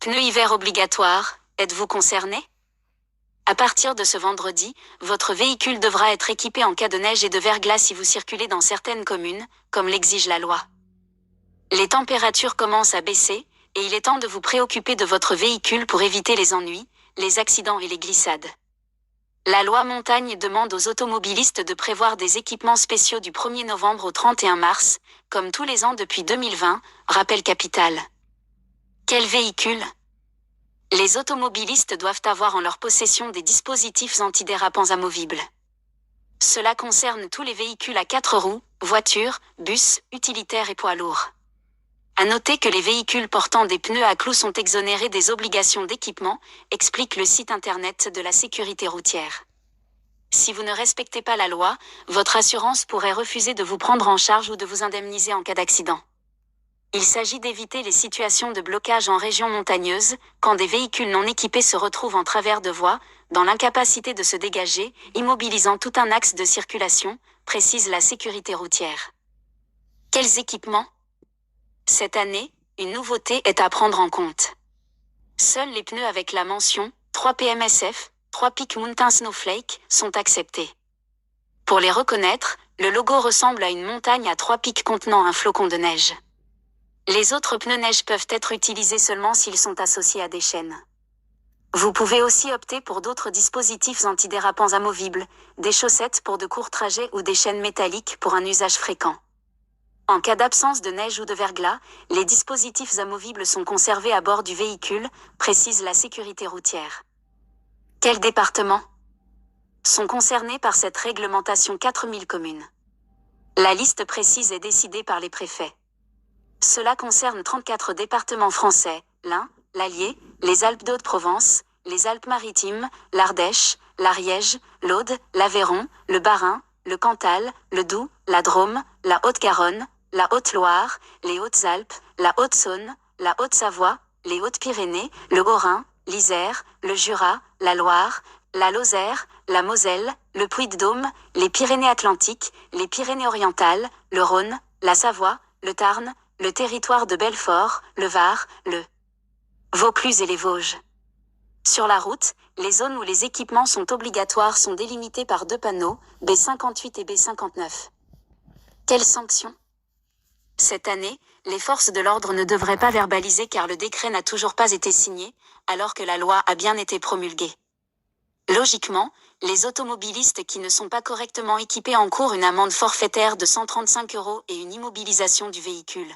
Pneus hiver obligatoires, êtes-vous concerné? À partir de ce vendredi, votre véhicule devra être équipé en cas de neige et de verglas si vous circulez dans certaines communes, comme l'exige la loi. Les températures commencent à baisser, et il est temps de vous préoccuper de votre véhicule pour éviter les ennuis, les accidents et les glissades. La loi montagne demande aux automobilistes de prévoir des équipements spéciaux du 1er novembre au 31 mars, comme tous les ans depuis 2020, rappelle Capital. Quel véhicule? Les automobilistes doivent avoir en leur possession des dispositifs antidérapants amovibles. Cela concerne tous les véhicules à 4 roues, voitures, bus, utilitaires et poids lourds. À noter que les véhicules portant des pneus à clous sont exonérés des obligations d'équipement, explique le site internet de la sécurité routière. Si vous ne respectez pas la loi, votre assurance pourrait refuser de vous prendre en charge ou de vous indemniser en cas d'accident. Il s'agit d'éviter les situations de blocage en région montagneuse, quand des véhicules non équipés se retrouvent en travers de voies, dans l'incapacité de se dégager, immobilisant tout un axe de circulation, précise la sécurité routière. Quels équipements? Cette année, une nouveauté est à prendre en compte. Seuls les pneus avec la mention 3 PMSF, 3 Peak Mountain Snowflake, sont acceptés. Pour les reconnaître, le logo ressemble à une montagne à 3 pics contenant un flocon de neige. Les autres pneus neige peuvent être utilisés seulement s'ils sont associés à des chaînes. Vous pouvez aussi opter pour d'autres dispositifs antidérapants amovibles, des chaussettes pour de courts trajets ou des chaînes métalliques pour un usage fréquent. En cas d'absence de neige ou de verglas, les dispositifs amovibles sont conservés à bord du véhicule, précise la sécurité routière. Quels départements sont concernés par cette réglementation? 4000 communes. La liste précise est décidée par les préfets. Cela concerne 34 départements français, l'Ain, l'Allier, les Alpes-de-Haute-Provence, les Alpes-Maritimes, l'Ardèche, l'Ariège, l'Aude, l'Aveyron, le Bas-Rhin, le Cantal, le Doubs, la Drôme, la Haute-Garonne, la Haute-Loire, les Hautes-Alpes, la Haute-Saône, la Haute-Savoie, les Hautes-Pyrénées, le Haut-Rhin, l'Isère, le Jura, la Loire, la Lozère, la Moselle, le Puy-de-Dôme, les Pyrénées-Atlantiques, les Pyrénées-Orientales, le Rhône, la Savoie, le Tarn, le territoire de Belfort, le Var, le Vaucluse et les Vosges. Sur la route, les zones où les équipements sont obligatoires sont délimitées par 2 panneaux, B58 et B59. Quelles sanctions? Cette année, les forces de l'ordre ne devraient pas verbaliser car le décret n'a toujours pas été signé, alors que la loi a bien été promulguée. Logiquement, les automobilistes qui ne sont pas correctement équipés encourent une amende forfaitaire de 135 € et une immobilisation du véhicule.